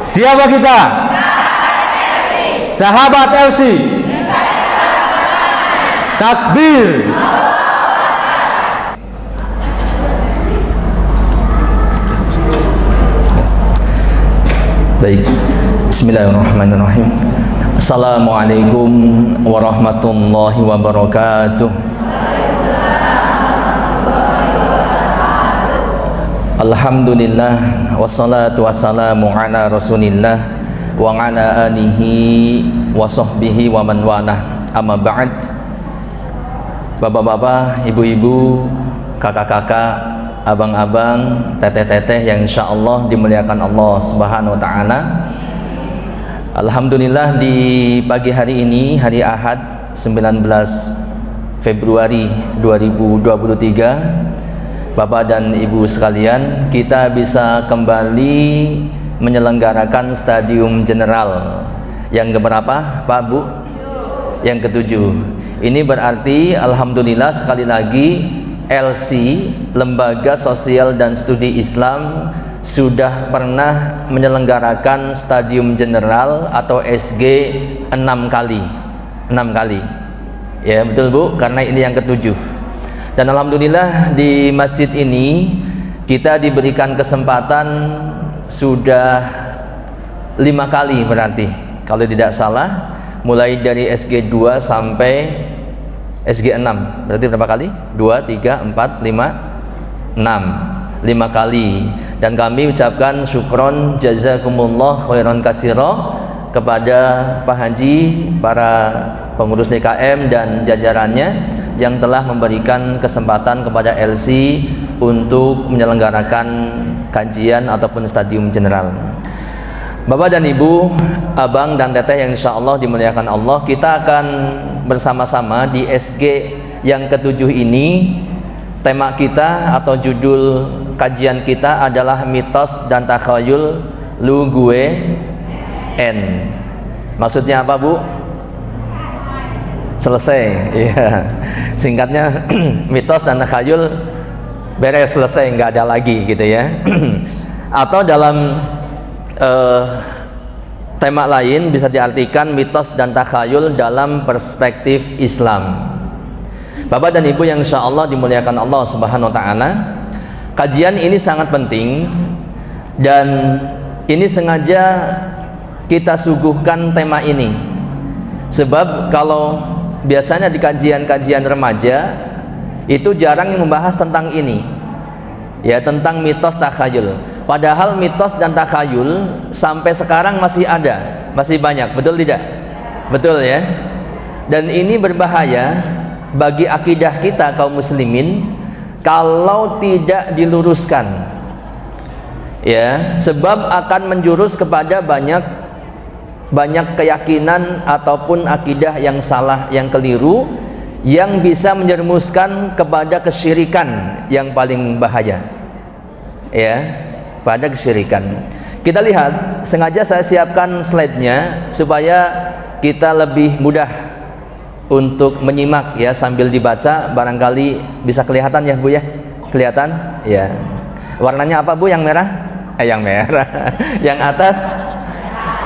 Siapa kita? Sahabat LC. Takbir. Baik. Bismillahirrahmanirrahim. Assalamualaikum warahmatullahi wabarakatuh. Alhamdulillah wassalatu wassalamu ala Rasulillah wa ala alihi wa sahbihi wa man walah. Amma ba'd. Bapak-bapak, ibu-ibu, kakak-kakak, abang-abang, teteh-teteh yang insyaallah dimuliakan Allah Subhanahu wa taala. Alhamdulillah di pagi hari ini, hari Ahad 19 Februari 2023, Bapak dan Ibu sekalian, kita bisa kembali menyelenggarakan stadium general yang keberapa, Pak Bu? Yang ketujuh. Ini berarti alhamdulillah sekali lagi LC, Lembaga Sosial dan Studi Islam, sudah pernah menyelenggarakan stadium general atau SG 6 kali. 6 kali. Ya, betul Bu, karena ini yang ketujuh. Dan alhamdulillah di masjid ini kita diberikan kesempatan sudah 5 kali berarti, kalau tidak salah, mulai dari SG 2 sampai SG 6. Berarti berapa kali? 2, 3, 4, 5, 6. 5 kali. Dan kami ucapkan syukron jazakumullah khairan katsira kepada Pak Haji, para pengurus DKM dan jajarannya yang telah memberikan kesempatan kepada LC untuk menyelenggarakan kajian ataupun stadium general. Bapak dan Ibu, abang dan teteh yang insya Allah dimuliakan Allah, kita akan bersama-sama di SG yang ketujuh ini. Tema kita atau judul kajian kita adalah mitos dan takhayul lu gue N. Maksudnya apa Bu? Selesai, ya. Singkatnya mitos dan takhayul beres, selesai, nggak ada lagi gitu ya. Atau dalam tema lain bisa diartikan mitos dan takhayul dalam perspektif Islam. Bapak dan Ibu yang insya Allah dimuliakan Allah Subhanahu wa taala, kajian ini sangat penting dan ini sengaja kita suguhkan tema ini, sebab kalau biasanya di kajian-kajian remaja itu jarang yang membahas tentang ini, ya, tentang mitos takhayul. Padahal mitos dan takhayul sampai sekarang masih ada, masih banyak, betul tidak? Betul ya. Dan ini berbahaya bagi akidah kita kaum muslimin kalau tidak diluruskan, ya, sebab akan menjurus kepada banyak keyakinan ataupun akidah yang salah, yang keliru, yang bisa menjerumuskan kepada kesyirikan yang paling bahaya, ya, pada kesyirikan. Kita lihat, sengaja saya siapkan slide-nya supaya kita lebih mudah untuk menyimak, ya, sambil dibaca barangkali bisa kelihatan ya Bu ya. Kelihatan? Ya. Warnanya apa Bu? Yang merah? Yang merah. Yang atas?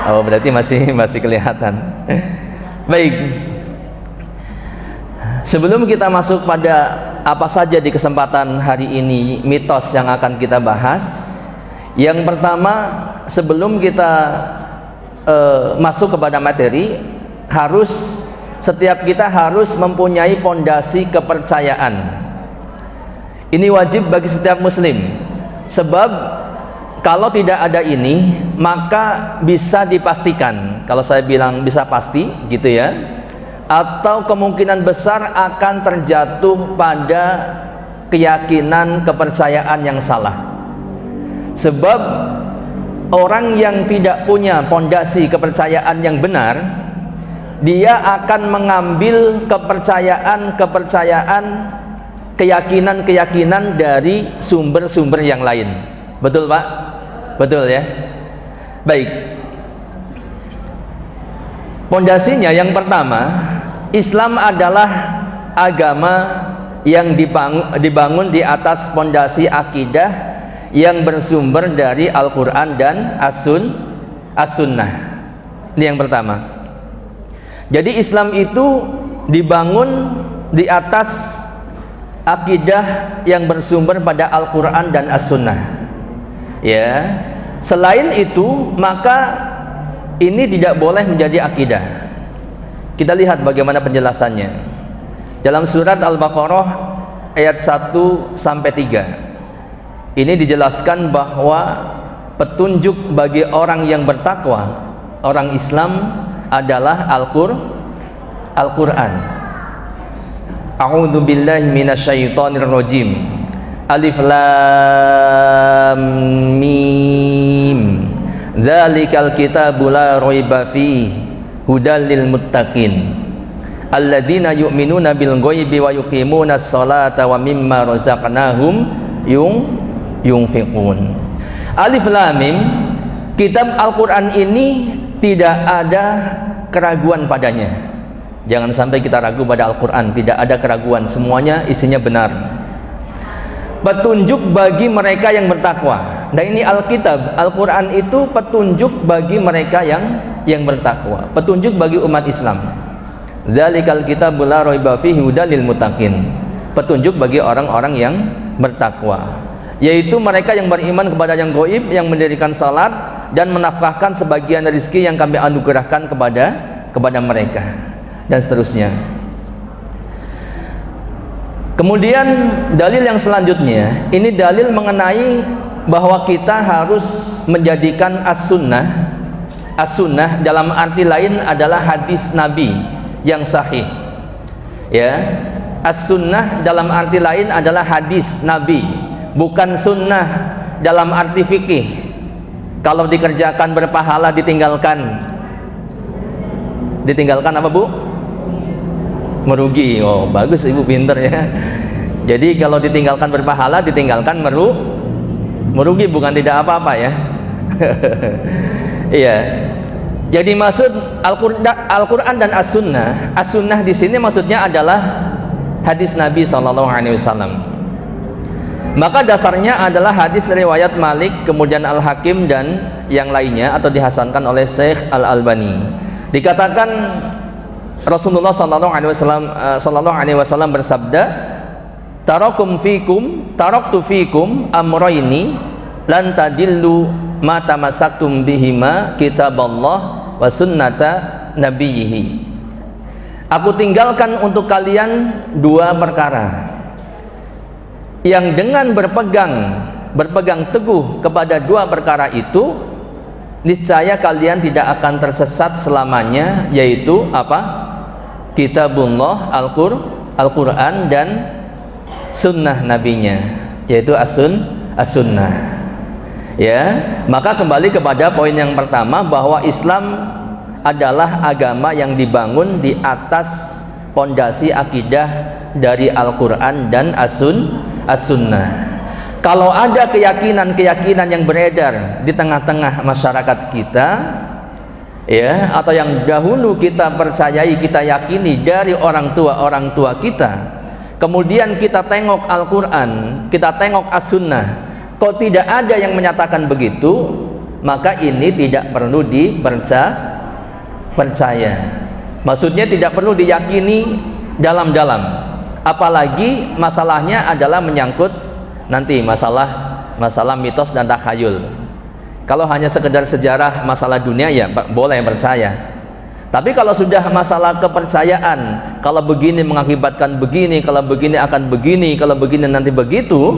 Oh, berarti masih kelihatan. Baik. Sebelum kita masuk pada apa saja di kesempatan hari ini mitos yang akan kita bahas, yang pertama sebelum kita masuk kepada materi, setiap kita harus mempunyai pondasi kepercayaan. Ini wajib bagi setiap muslim, sebab kalau tidak ada ini, maka bisa dipastikan, kalau saya bilang bisa pasti gitu ya, atau kemungkinan besar akan terjatuh pada keyakinan kepercayaan yang salah. Sebab orang yang tidak punya pondasi kepercayaan yang benar, dia akan mengambil kepercayaan, keyakinan dari sumber-sumber yang lain. Betul Pak? Betul ya? Baik. Pondasinya yang pertama, Islam adalah agama yang dibangun di atas pondasi akidah yang bersumber dari Al-Quran dan as-sunnah. Ini yang pertama. Jadi Islam itu dibangun di atas akidah yang bersumber pada Al-Quran dan as-sunnah. Ya, selain itu maka ini tidak boleh menjadi akidah. Kita lihat bagaimana penjelasannya dalam surat Al-Baqarah ayat 1 sampai 3. Ini dijelaskan bahwa petunjuk bagi orang yang bertakwa, orang Islam, adalah Al-Quran. A'udzu billahi minasyaitonir rajim. Alif lam mim. Dzalikal kitabu la raiba fihi hudal lil muttaqin. Alladzina yu'minuna bil ghaibi wa yuqimunas sholata wa mimma razaqnahum yunfiqun. Alif lam mim, kitab Al-Quran ini tidak ada keraguan padanya. Jangan sampai kita ragu pada Al-Quran. Tidak ada keraguan, semuanya isinya benar. Petunjuk bagi mereka yang bertakwa. Dan ini Alkitab, Al-Quran itu petunjuk bagi mereka yang bertakwa, petunjuk bagi umat Islam. Dzalikal kitabu la raiba fihi hudal lil muttaqin. Petunjuk bagi orang-orang yang bertakwa, yaitu mereka yang beriman kepada yang gaib, yang mendirikan salat dan menafkahkan sebagian rezeki yang kami anugerahkan kepada mereka, dan seterusnya. Kemudian dalil yang selanjutnya, ini dalil mengenai bahwa kita harus menjadikan as-sunnah, as-sunnah dalam arti lain adalah hadis Nabi yang sahih. Ya, as-sunnah dalam arti lain adalah hadis Nabi, bukan sunnah dalam arti fikih. Kalau dikerjakan berpahala, ditinggalkan apa Bu? Merugi. Oh bagus, Ibu pinter ya. Jadi kalau ditinggalkan berpahala, ditinggalkan merugi, bukan tidak apa-apa ya. Iya. Jadi maksud Al-Quran dan as-sunnah, as-sunnah di sini maksudnya adalah hadis Nabi SAW. Maka dasarnya adalah hadis riwayat Malik, kemudian Al-Hakim dan yang lainnya, atau dihasankan oleh Syekh Al-Albani. Dikatakan Rasulullah SAW bersabda, taraktu fikum amrayni lan tadillu ma tamassaktum bihima kitaballah wa sunnata nabiyhi. Aku tinggalkan untuk kalian dua perkara yang dengan berpegang teguh kepada dua perkara itu, niscaya kalian tidak akan tersesat selamanya, yaitu apa? Kitabullah, Al-Quran dan sunnah nabinya, yaitu as-sunnah. Ya, maka kembali kepada poin yang pertama, bahwa Islam adalah agama yang dibangun di atas pondasi akidah dari Al-Quran dan as-sunnah. Kalau ada keyakinan-keyakinan yang beredar di tengah-tengah masyarakat kita, ya, atau yang dahulu kita percayai, kita yakini dari orang tua kita, kemudian kita tengok Al-Quran, kita tengok as-sunnah, kok tidak ada yang menyatakan begitu, maka ini tidak perlu dipercaya. Maksudnya tidak perlu diyakini dalam-dalam. Apalagi masalahnya adalah menyangkut nanti masalah mitos dan takhayul. Kalau hanya sekedar sejarah masalah dunia, ya boleh percaya. Tapi kalau sudah masalah kepercayaan, kalau begini mengakibatkan begini, kalau begini akan begini, kalau begini nanti begitu,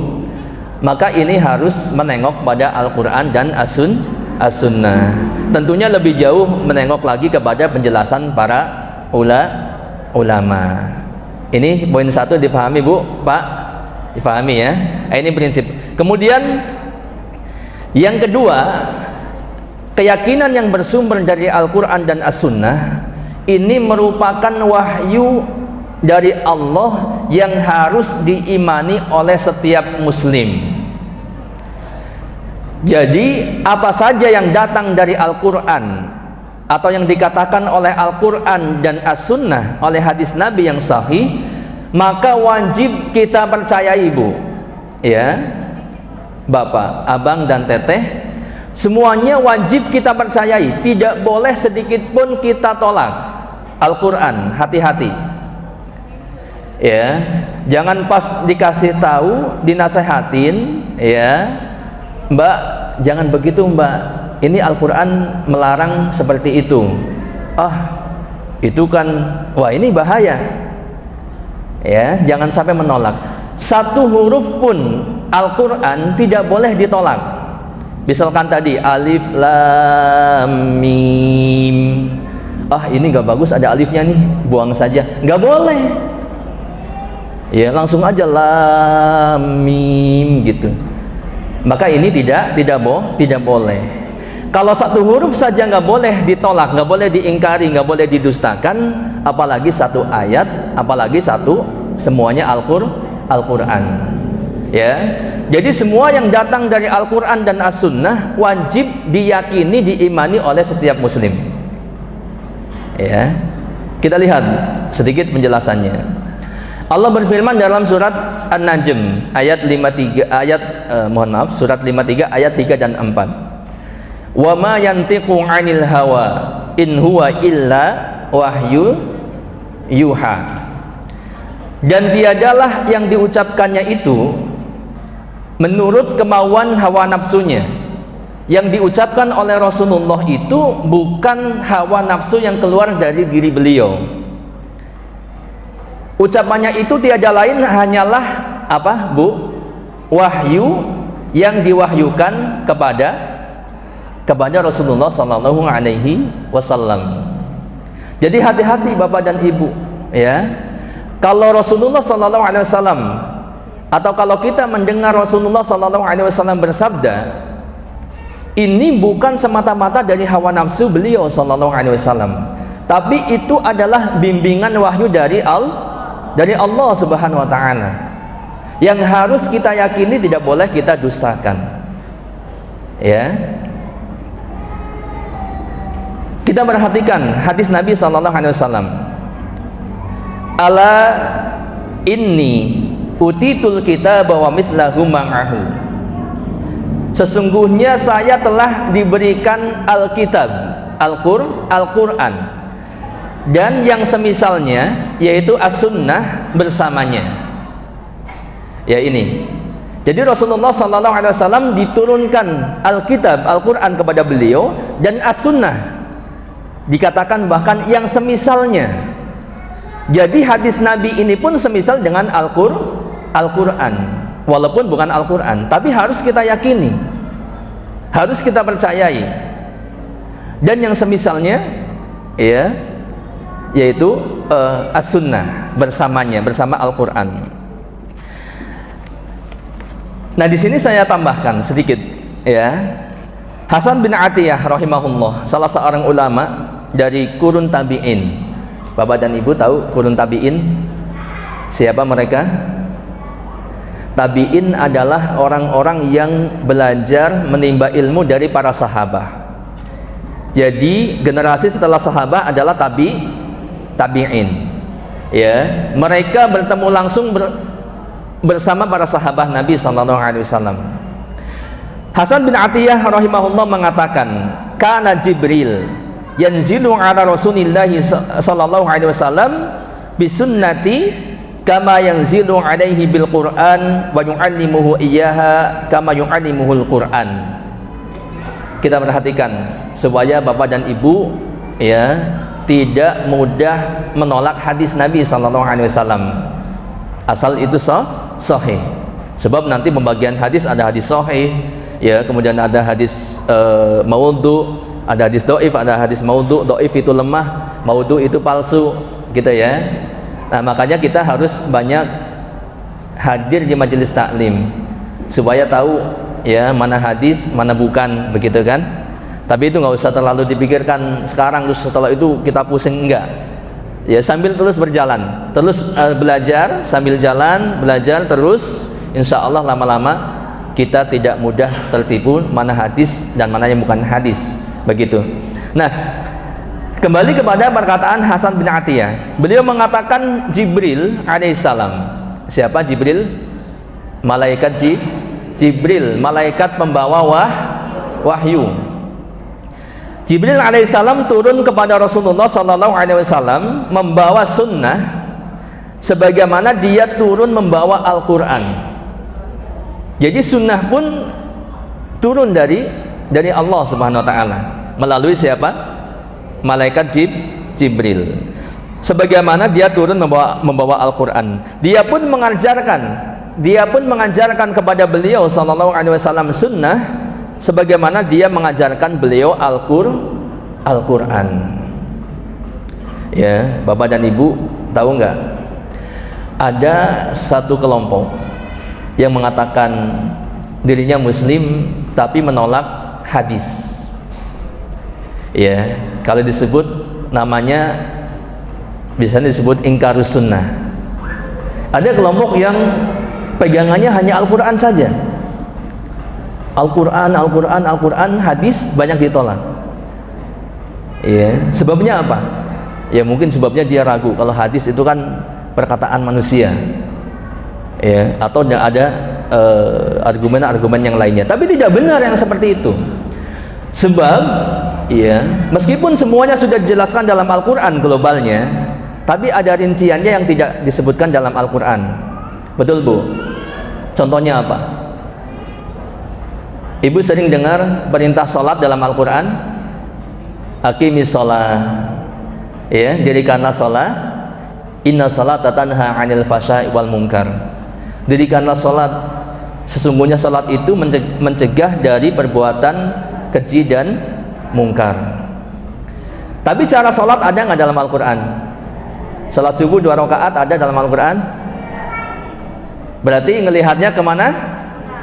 maka ini harus menengok pada Al-Quran dan as-sunnah. Tentunya lebih jauh menengok lagi kepada penjelasan para ulama. Ini poin satu, dipahami Bu, Pak? Dipahami ya? Ini prinsip. Kemudian yang kedua, keyakinan yang bersumber dari Al-Quran dan as-sunnah ini merupakan wahyu dari Allah yang harus diimani oleh setiap muslim. Jadi apa saja yang datang dari Al-Quran atau yang dikatakan oleh Al-Quran dan as-sunnah, oleh hadis Nabi yang sahih, maka wajib kita percayai Bu, ya Bapak, Abang dan Teteh, Semuanya wajib kita percayai, tidak boleh sedikit pun kita tolak. Al-Quran, hati-hati ya, jangan pas dikasih tahu, dinasehatin ya, Mbak jangan begitu Mbak, ini Al-Quran melarang seperti itu. Itu kan, wah ini bahaya ya, jangan sampai menolak. Satu huruf pun Al-Quran tidak boleh ditolak. Misalkan tadi alif lam mim, ini gak bagus ada alifnya nih, buang saja, gak boleh ya, langsung aja lam mim gitu. Maka ini tidak boleh. Kalau satu huruf saja nggak boleh ditolak, nggak boleh diingkari, nggak boleh didustakan, apalagi satu ayat, apalagi semuanya Al-Quran ya. Jadi semua yang datang dari Al-Quran dan As-Sunnah wajib diyakini, diimani oleh setiap muslim ya. Kita lihat sedikit penjelasannya. Allah berfirman dalam surat An-Najm ayat 53 surat 53 ayat 3 dan 4. Wa ma yantiqu 'anil hawa in huwa illa wahyu yuha. Dan tiadalah yang diucapkannya itu menurut kemauan hawa nafsunya. Yang diucapkan oleh Rasulullah itu bukan hawa nafsu yang keluar dari diri beliau. Ucapannya itu tiada lain hanyalah apa, Bu? Wahyu yang diwahyukan kepada Rasulullah sallallahu alaihi wasallam. Jadi hati-hati Bapak dan Ibu ya. Kalau Rasulullah sallallahu alaihi wasallam atau kalau kita mendengar Rasulullah sallallahu alaihi wasallam bersabda, ini bukan semata-mata dari hawa nafsu beliau sallallahu alaihi wasallam, tapi itu adalah bimbingan wahyu dari Allah Subhanahu wa taala. Yang harus kita yakini, tidak boleh kita dustakan. Ya. Kita perhatikan hadis Nabi sallallahu alaihi wasallam. Ala inni utitul kitaba wa mislahu ma'ahu. Sesungguhnya saya telah diberikan Alkitab, Al-Quran, dan yang semisalnya, yaitu As-Sunnah bersamanya. Ya ini. Jadi Rasulullah SAW diturunkan Alkitab, Al-Quran kepada beliau, dan As-Sunnah. Dikatakan bahkan yang semisalnya. Jadi hadis Nabi ini pun semisal dengan Al-Quran, walaupun bukan Al-Quran, tapi harus kita yakini, harus kita percayai. Dan yang semisalnya ya, yaitu As-Sunnah bersamanya, bersama Al-Quran. Nah di sini saya tambahkan sedikit ya. Hasan bin Atiyah rahimahullah, salah seorang ulama dari kurun tabi'in. Bapak dan Ibu tahu kurun tabi'in siapa mereka? Tabi'in adalah orang-orang yang belajar menimba ilmu dari para sahabat. Jadi generasi setelah sahabat adalah tabi'in. Ya, mereka bertemu langsung bersama para sahabat Nabi sallallahu alaihi wasallam. Hasan bin Atiyah rahimahullah mengatakan, kana Jibril yanzilu ala Rasulillahi sallallahu alaihi wasallam bisunnati kama yanzilu alaihi bil Qur'an wa yu'allimuhu iyyaha kama yu'allimuhul Qur'an. Kita perhatikan supaya Bapak dan Ibu ya tidak mudah menolak hadis Nabi sallallahu alaihi wasallam asal itu sahih. Sebab nanti pembagian hadis ada hadis sahih ya, kemudian ada hadis maudhu, ada hadis do'if, ada hadis maudhu. Do'if itu lemah, maudhu itu palsu gitu ya. Nah makanya kita harus banyak hadir di majelis taklim supaya tahu ya mana hadis, mana bukan, begitu kan. Tapi itu nggak usah terlalu dipikirkan sekarang terus setelah itu kita pusing, enggak ya. Sambil terus berjalan, terus belajar, sambil jalan belajar terus, insya Allah lama-lama kita tidak mudah tertipu mana hadis dan mana yang bukan hadis, begitu. Nah kembali kepada perkataan Hasan bin Atiyah, beliau mengatakan Jibril alaihissalam. Siapa Jibril? Malaikat Jibril, malaikat pembawa wahyu. Jibril alaihissalam turun kepada Rasulullah sallallahu alaihi wasallam membawa sunnah, sebagaimana dia turun membawa Al-Quran. Jadi sunnah pun turun dari Allah Subhanahu wa taala melalui siapa? Malaikat Jibril. Sebagaimana dia turun membawa Al-Quran, dia pun mengajarkan kepada beliau sallallahu alaihi wasallam sunnah, sebagaimana dia mengajarkan beliau Al-Quran. Ya, Bapak dan Ibu tahu nggak? Ada satu kelompok yang mengatakan dirinya Muslim tapi menolak hadis. Ya, kalau disebut namanya bisa disebut ingkarus sunnah. Ada kelompok yang pegangannya hanya Al-Quran saja. Al-Quran, hadis banyak ditolak. Ya, sebabnya apa? Ya mungkin sebabnya dia ragu kalau hadis itu kan perkataan manusia. Ya, atau ada argumen-argumen yang lainnya. Tapi tidak benar yang seperti itu. Sebab ya, meskipun semuanya sudah dijelaskan dalam Al-Quran globalnya, tapi ada rinciannya yang tidak disebutkan dalam Al-Quran. Betul Bu? Contohnya apa? Ibu sering dengar perintah sholat dalam Al-Quran, aqimis sholat, ya, dirikanlah sholat, inna sholata tanha 'anil fasya'i wal munkar. Dirikanlah sholat, sesungguhnya sholat itu mencegah dari perbuatan keji dan mungkar. Tapi cara sholat ada nggak dalam Al-Quran? Sholat subuh 2 rakaat ada dalam Al-Quran? Berarti ngelihatnya kemana?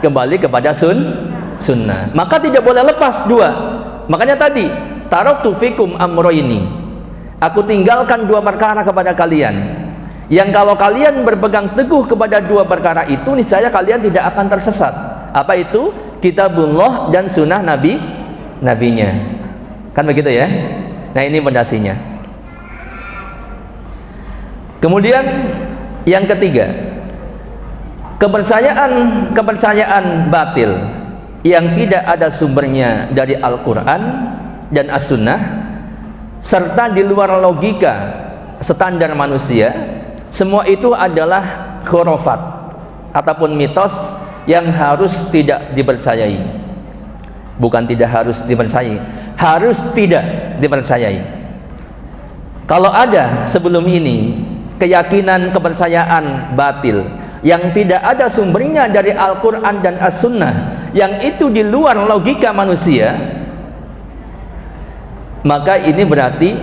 Kembali kepada sunnah. Maka tidak boleh lepas dua. Makanya tadi, taraktu fikum amroini, aku tinggalkan 2 perkara kepada kalian, yang kalau kalian berpegang teguh kepada 2 perkara itu, niscaya kalian tidak akan tersesat. Apa itu? Kitabullah dan sunnah nabinya. Kan begitu ya? Nah, ini pondasinya. Kemudian yang ketiga, kepercayaan batil yang tidak ada sumbernya dari Al-Quran dan As-Sunnah, serta di luar logika standar manusia, semua itu adalah khurafat ataupun mitos yang harus tidak dipercayai. Bukan tidak harus dipercayai, harus tidak dipercayai. Kalau ada sebelum ini keyakinan kepercayaan batil yang tidak ada sumbernya dari Al-Quran dan As-Sunnah, yang itu di luar logika manusia, maka ini berarti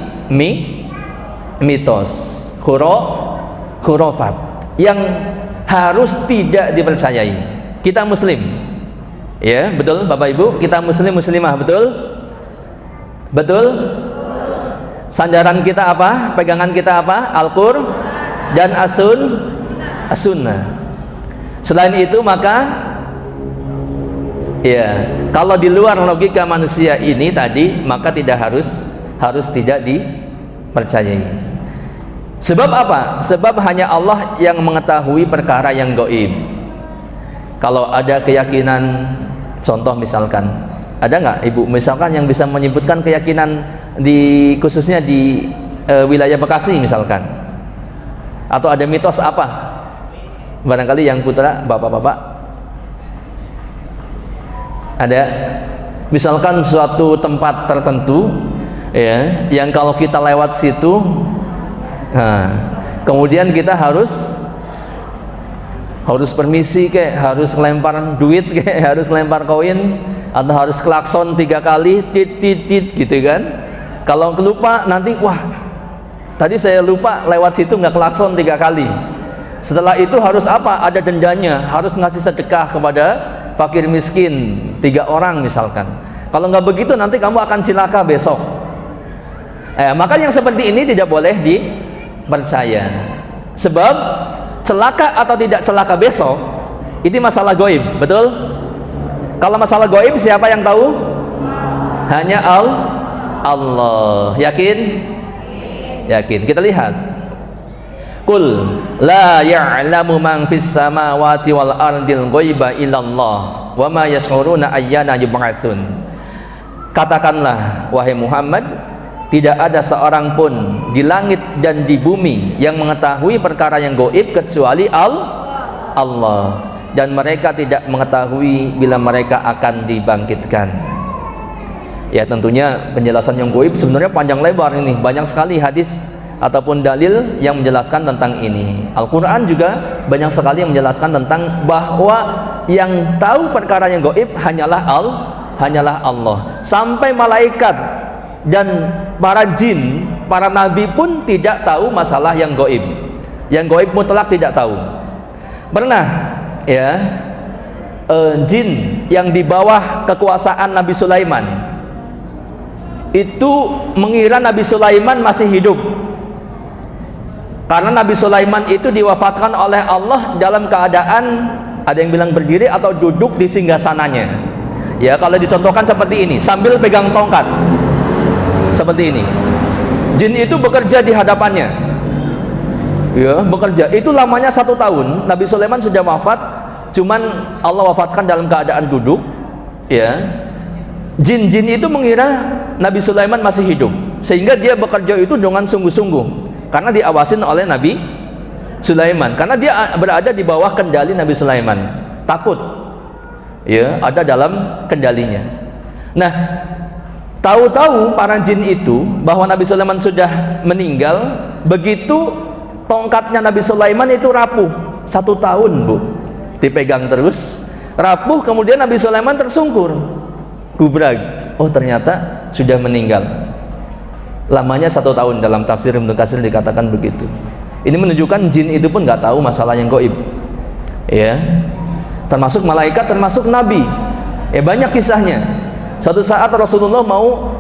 mitos, khurafat yang harus tidak dipercayai. Kita Muslim, ya betul Bapak Ibu, kita Muslim Muslimah, betul. Sandaran kita apa? Pegangan kita apa? Al-Qur'an dan As-Sunnah. Selain itu maka ya, kalau di luar logika manusia ini tadi, maka tidak harus tidak dipercayai. Sebab apa? Sebab hanya Allah yang mengetahui perkara yang gaib. Kalau ada keyakinan, contoh misalkan, ada nggak Ibu misalkan yang bisa menyebutkan keyakinan khususnya di wilayah Bekasi misalkan, atau ada mitos apa barangkali yang putra bapak-bapak ada, misalkan suatu tempat tertentu ya, yang kalau kita lewat situ, nah, kemudian kita harus permisi kayak, harus lempar duit kayak, harus lempar koin, atau harus klakson 3 kali tit gitu kan. Kalau lupa nanti, wah tadi saya lupa lewat situ nggak klakson 3 kali. Setelah itu harus apa? Ada dendanya, harus ngasih sedekah kepada fakir miskin 3 orang misalkan. Kalau nggak begitu nanti kamu akan cilaka besok. Maka yang seperti ini tidak boleh dipercaya. Sebab celaka atau tidak celaka besok ini masalah gaib, betul? Kalau masalah gaib siapa yang tahu? Hanya Allah. Yakin? Kita lihat. Qul la ya'lamu man fis samawati wal ardil ghaiba illallah wa ma yash'uruna ayyana yub'atsun. katakanlah wahai Muhammad, tidak ada seorang pun di langit dan di bumi yang mengetahui perkara yang gaib kecuali Allah, dan mereka tidak mengetahui bila mereka akan dibangkitkan. Ya, tentunya penjelasan yang gaib sebenarnya panjang lebar ini, banyak sekali hadis ataupun dalil yang menjelaskan tentang ini. Al-Quran juga banyak sekali yang menjelaskan tentang bahwa yang tahu perkara yang gaib hanyalah Allah. Sampai malaikat dan para jin, para nabi pun tidak tahu masalah yang gaib. Yang gaib mutlak tidak tahu. Pernah ya jin yang di bawah kekuasaan Nabi Sulaiman itu mengira Nabi Sulaiman masih hidup, karena Nabi Sulaiman itu diwafatkan oleh Allah dalam keadaan, ada yang bilang berdiri atau duduk di singgasananya. Ya, kalau dicontohkan seperti ini, sambil pegang tongkat seperti ini. Jin itu bekerja di hadapannya, ya, bekerja. Itu lamanya 1 tahun. Nabi Sulaiman sudah wafat, cuman Allah wafatkan dalam keadaan duduk. Ya, jin-jin itu mengira Nabi Sulaiman masih hidup, sehingga dia bekerja itu dengan sungguh-sungguh, karena diawasin oleh Nabi Sulaiman, karena dia berada di bawah kendali Nabi Sulaiman, takut ya ada dalam kendalinya. Nah, tahu-tahu para jin itu bahwa Nabi Sulaiman sudah meninggal, begitu tongkatnya Nabi Sulaiman itu rapuh 1 tahun, Bu, dipegang terus rapuh, kemudian Nabi Sulaiman tersungkur, gubrag, oh ternyata sudah meninggal. Lamanya 1 tahun, dalam tafsir Ibnu Katsir dikatakan begitu. Ini menunjukkan jin itu pun nggak tahu masalah yang gaib, ya, termasuk malaikat, termasuk nabi. Ya, banyak kisahnya. Suatu saat Rasulullah mau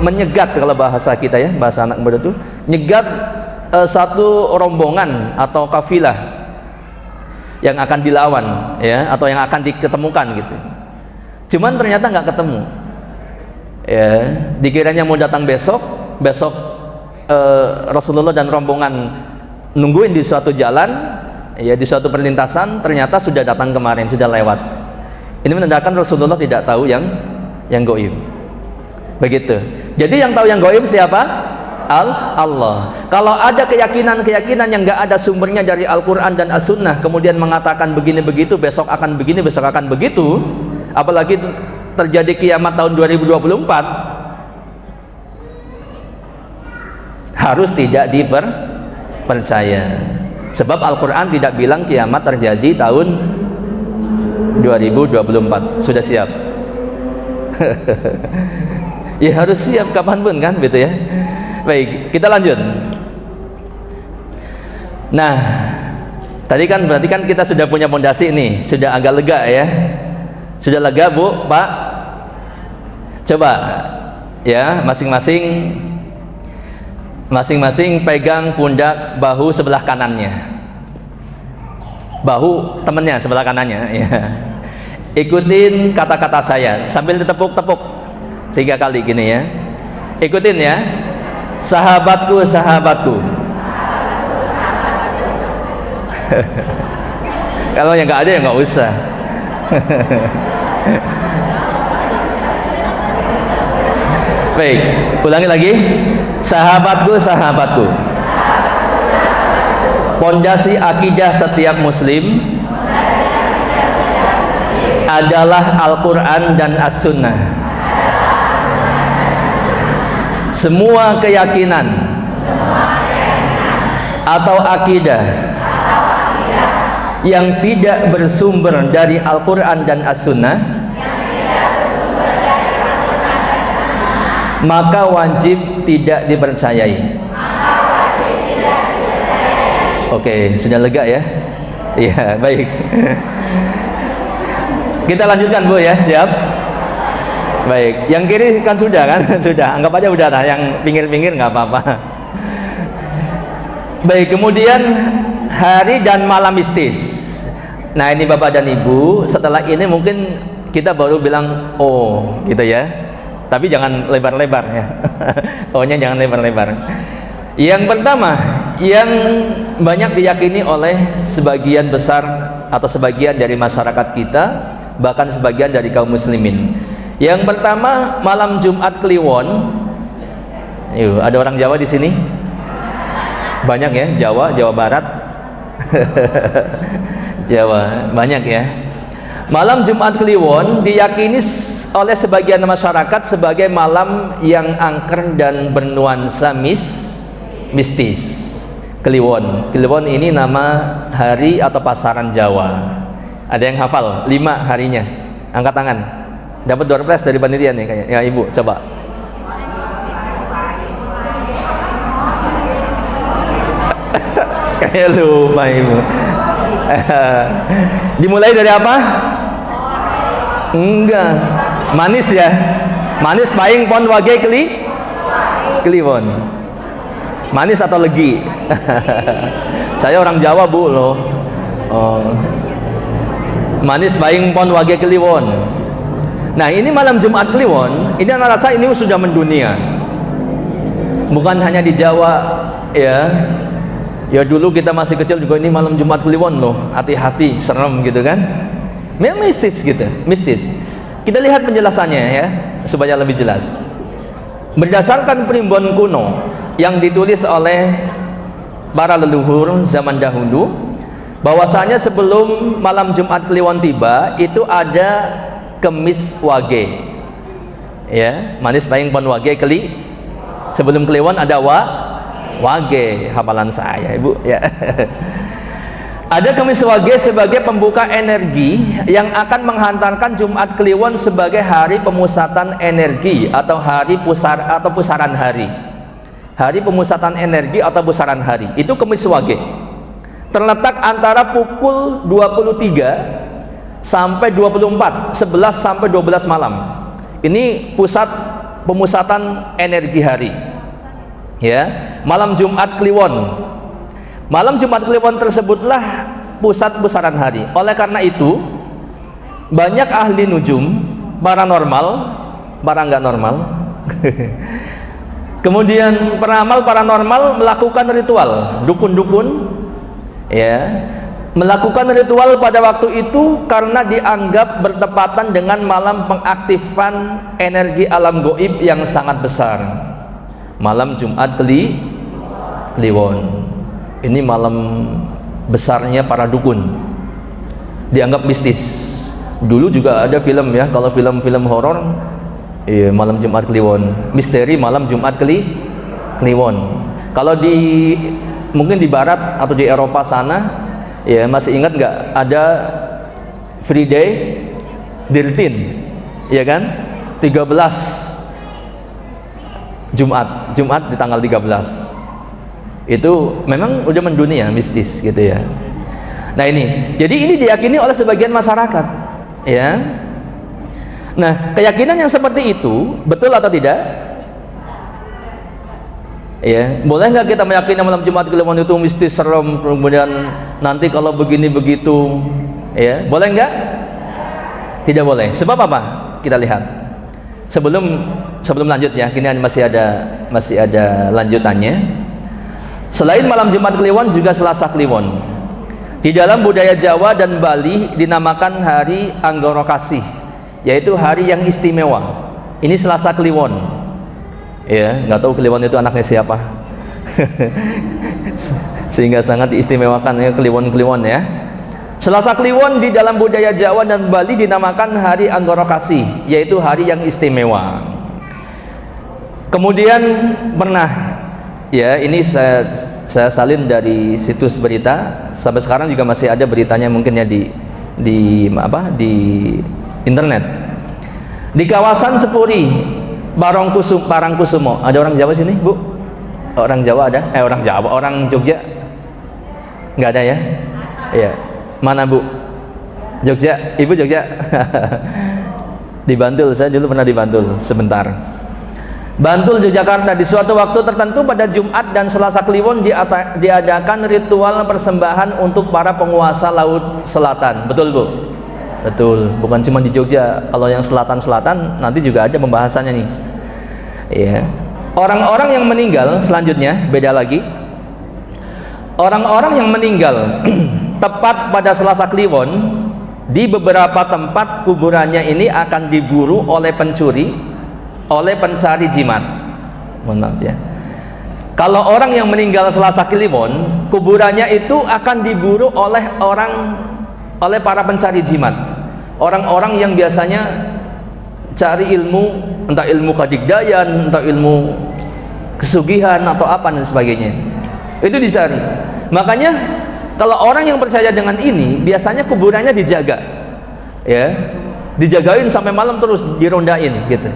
menyegat, kalau bahasa kita ya, bahasa anak muda itu, nyegat satu rombongan atau kafilah yang akan dilawan, ya, atau yang akan diketemukan gitu. Cuman ternyata nggak ketemu. Ya, dikiranya mau datang besok Rasulullah dan rombongan nungguin di suatu jalan, ya, di suatu perlintasan, ternyata sudah datang kemarin, sudah lewat. Ini menandakan Rasulullah tidak tahu yang gaib. Begitu. Jadi yang tahu yang gaib siapa? Allah. Kalau ada keyakinan yang nggak ada sumbernya dari Al-Quran dan As-Sunnah, kemudian mengatakan begini begitu, besok akan begini, besok akan begitu, apalagi terjadi kiamat tahun 2024, harus tidak dipercaya. Sebab Al-Quran tidak bilang kiamat terjadi tahun 2024. Sudah siap? Ya harus siap kapanpun kan, gitu ya. Baik, kita lanjut. Nah, tadi kan berarti kan kita sudah punya fondasi nih, sudah agak lega ya. Sudah lega, Bu, Pak? Coba ya, masing-masing pegang pundak bahu sebelah kanannya, bahu temennya sebelah kanannya, ya. Ikutin kata-kata saya sambil ditepuk-tepuk 3 kali gini ya. Ikutin ya. Sahabatku, sahabatku. Kalau yang nggak ada ya nggak usah. Baik, ulangi lagi. Sahabatku, sahabatku. Pondasi akidah setiap muslim adalah Al-Quran dan As-Sunnah. Semua keyakinan atau akidah yang tidak bersumber dari Al-Quran dan As-Sunnah, maka wajib tidak dipercayai. Oke, sudah lega ya? Iya, baik. Kita lanjutkan, Bu, ya, siap? Baik, yang kiri kan sudah kan? Sudah, anggap aja udah lah, yang pinggir-pinggir nggak apa-apa. Baik, kemudian hari dan malam mistis. Nah, ini Bapak dan Ibu, setelah ini mungkin kita baru bilang oh gitu ya, tapi jangan lebar-lebar ya. Oh-nya jangan lebar-lebar. Yang pertama, yang banyak diyakini oleh sebagian besar atau sebagian dari masyarakat kita, bahkan sebagian dari kaum muslimin, Yang pertama malam Jumat Kliwon. Yuk, ada orang Jawa di sini? Banyak ya, Jawa Barat. Jawa, banyak ya. Malam Jumat Kliwon diyakini oleh sebagian masyarakat sebagai malam yang angker dan bernuansa mistis. Kliwon ini nama hari atau pasaran Jawa. Ada yang hafal 5 harinya? Angkat tangan. Dapat door prize dari panitia nih kayaknya. Ya Ibu, coba. Kayak lupa Ibu. Dimulai dari apa? Enggak. Manis ya. Manis paing pon wage Kliwon. Manis atau legi? Saya orang Jawa Bu loh. Oh. Manis paing pon wage Kliwon. Nah ini malam Jumat Kliwon, ini anak rasa ini sudah mendunia. Bukan hanya di Jawa ya. Ya dulu kita masih kecil juga ini malam Jumat Kliwon loh. Hati-hati, serem gitu kan. Memang mistis gitu, mistis. Kita lihat penjelasannya ya, supaya lebih jelas. Berdasarkan primbon kuno yang ditulis oleh para leluhur zaman dahulu, bahwasanya sebelum malam Jumat Kliwon tiba, itu ada Kemis Wage, ya, manis paing pon wage sebelum Kliwon ada wage, hafalan saya Ibu ya. Ada Kemis Wage sebagai pembuka energi yang akan menghantarkan Jumat Kliwon sebagai hari pemusatan energi atau hari pusaran hari. Hari pemusatan energi atau pusaran hari itu Kemis Wage, terletak antara pukul 23 sampai 24, 11 sampai 12 malam. Ini pusat pemusatan energi hari. Ya, malam Jumat Kliwon. Malam Jumat Kliwon tersebutlah pusat pusaran hari. Oleh karena itu, banyak ahli nujum, paranormal, para enggak normal. Kemudian peramal paranormal melakukan ritual, dukun-dukun ya, melakukan ritual pada waktu itu karena dianggap bertepatan dengan malam pengaktifan energi alam goib yang sangat besar. Malam Jumat Kliwon ini malam besarnya para dukun, dianggap mistis. Dulu juga ada film ya, kalau film-film horor iya, malam Jumat Kliwon, misteri malam Jumat Kliwon. Kalau mungkin di barat atau di Eropa sana ya, masih ingat nggak ada Friday 13 ya kan, 13 Jumat di tanggal 13 itu memang udah mendunia, mistis gitu ya. Nah ini, jadi ini diyakini oleh sebagian masyarakat ya. Nah keyakinan yang seperti itu betul atau tidak? Ya, boleh nggak kita meyakini malam Jumat Kliwon itu mistis, serem, kemudian nanti kalau begini begitu, ya, boleh nggak? Tidak boleh. Sebab apa? Kita lihat. Sebelum lanjut ya, kini masih ada lanjutannya. Selain malam Jumat Kliwon juga Selasa Kliwon. Di dalam budaya Jawa dan Bali dinamakan hari Anggoro Kasih, yaitu hari yang istimewa. Ini Selasa Kliwon. Ya, nggak tahu Kliwon itu anaknya siapa. Sehingga sangat diistimewakan ya Kliwon ya. Selasa Kliwon di dalam budaya Jawa dan Bali dinamakan hari Anggoro Kasih, yaitu hari yang istimewa. Kemudian pernah ya, ini saya salin dari situs berita, sampai sekarang juga masih ada beritanya mungkin ya di internet. Di kawasan Cepuri, Parangkusumo. Ada orang Jawa sini, Bu? Orang Jawa ada? Orang Jogja? Nggak ada ya? Iya. Mana Bu? Jogja? Ibu Jogja? Di Bantul, saya dulu pernah di Bantul sebentar. Bantul, Yogyakarta. Di suatu waktu tertentu pada Jumat dan Selasa Kliwon diadakan ritual persembahan untuk para penguasa Laut Selatan. Betul Bu? Betul, bukan cuma di Jogja. Kalau yang selatan-selatan nanti juga ada pembahasannya nih. Ya. Orang-orang yang meninggal selanjutnya beda lagi. Orang-orang yang meninggal tepat pada Selasa Kliwon di beberapa tempat kuburannya ini akan diburu oleh pencuri, oleh pencari jimat. Mohon maaf ya. Kalau orang yang meninggal Selasa Kliwon, kuburannya itu akan diburu oleh para pencari jimat, orang-orang yang biasanya cari ilmu, entah ilmu kadigdayan, entah ilmu kesugihan atau apa dan sebagainya. Itu dicari. Makanya kalau orang yang percaya dengan ini, biasanya kuburannya dijaga, ya, dijagain sampai malam terus dirondain, gitu.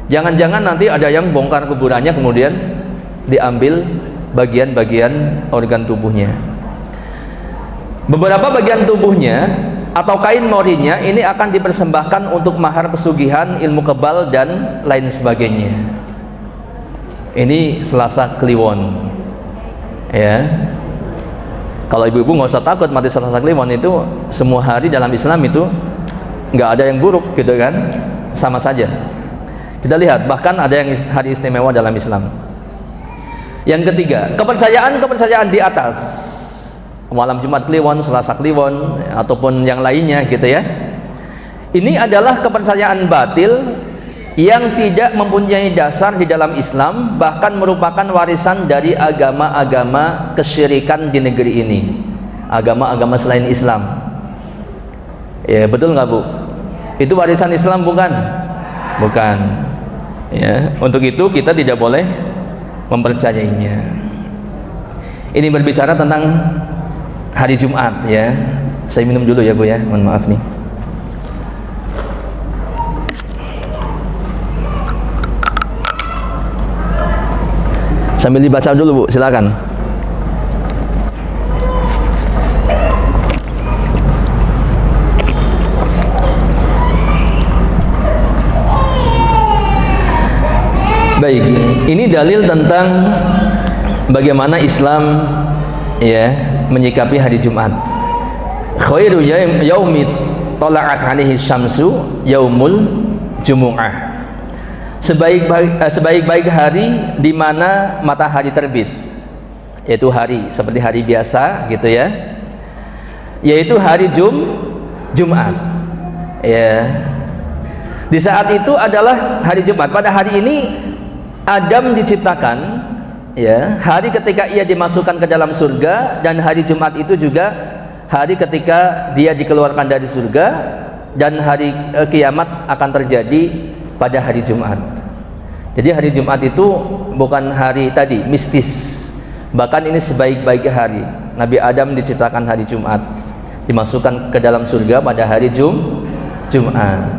Jangan-jangan nanti ada yang bongkar kuburannya kemudian diambil bagian-bagian organ tubuhnya. Beberapa bagian tubuhnya atau kain morinya ini akan dipersembahkan untuk mahar pesugihan, ilmu kebal dan lain sebagainya. Ini Selasa Kliwon, ya. Kalau ibu-ibu nggak usah takut mati Selasa Kliwon, itu semua hari dalam Islam itu nggak ada yang buruk, gitu kan, sama saja. Kita lihat, bahkan ada yang hari istimewa dalam Islam. Yang ketiga, kepercayaan di atas malam Jumat Kliwon, Selasa Kliwon, ataupun yang lainnya, gitu ya. Ini adalah kepercayaan batil yang tidak mempunyai dasar di dalam Islam, bahkan merupakan warisan dari agama-agama kesyirikan di negeri ini, agama-agama selain Islam. Ya, betul nggak Bu? Itu warisan Islam bukan? Bukan. Ya, untuk itu kita tidak boleh mempercayainya. Ini berbicara tentang hari Jumat, ya. Saya minum dulu ya Bu ya, mohon maaf nih. Sambil dibaca dulu Bu, silakan. Baik, ini dalil tentang bagaimana Islam, ya, menyikapi hari Jumat. Khairu yaumit tala'at alaihi syamsu yaumul jumu'ah. Sebaik-baik hari di mana matahari terbit, yaitu hari seperti hari biasa, gitu ya, yaitu hari Jumat, ya. Di saat itu adalah hari Jumat. Pada hari ini Adam diciptakan, ya, hari ketika ia dimasukkan ke dalam surga, dan hari Jumat itu juga hari ketika dia dikeluarkan dari surga, dan hari kiamat akan terjadi pada hari Jumat. Jadi hari Jumat itu bukan hari tadi mistis, bahkan ini sebaik-baik hari. Nabi Adam diciptakan hari Jumat, dimasukkan ke dalam surga pada hari Jumat.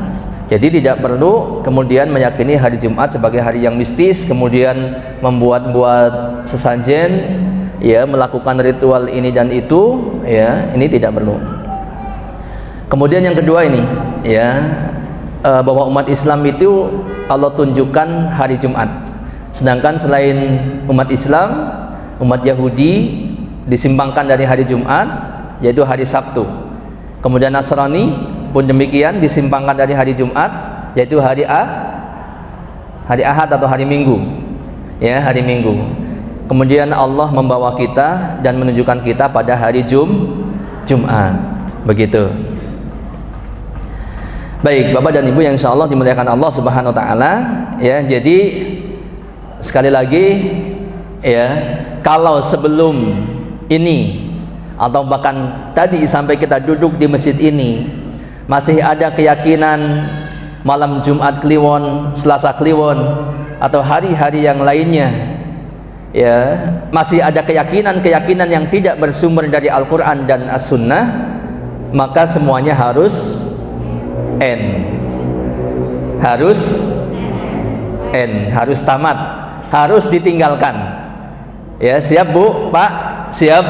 Jadi tidak perlu kemudian meyakini hari Jumat sebagai hari yang mistis, kemudian membuat-buat sesajen, ya, melakukan ritual ini dan itu, ya, ini tidak perlu. Kemudian yang kedua ini, ya, bahwa umat Islam itu Allah tunjukkan hari Jumat, sedangkan selain umat Islam, umat Yahudi disimpangkan dari hari Jumat, yaitu hari Sabtu. Kemudian Nasrani pun demikian, disimpangkan dari hari Jumat, yaitu hari Ahad atau hari Minggu, ya, hari Minggu. Kemudian Allah membawa kita dan menunjukkan kita pada hari Jumat, begitu. Baik, Bapak dan Ibu yang insya Allah dimuliakan Allah Subhanahu Wa Taala, ya. Jadi sekali lagi, ya, kalau sebelum ini atau bahkan tadi sampai kita duduk di masjid ini masih ada keyakinan malam Jumat Kliwon, Selasa Kliwon, atau hari-hari yang lainnya, ya, masih ada keyakinan yang tidak bersumber dari Al-Quran dan As-Sunnah, maka semuanya harus harus tamat, harus ditinggalkan, ya. Siap Bu, Pak? Siap?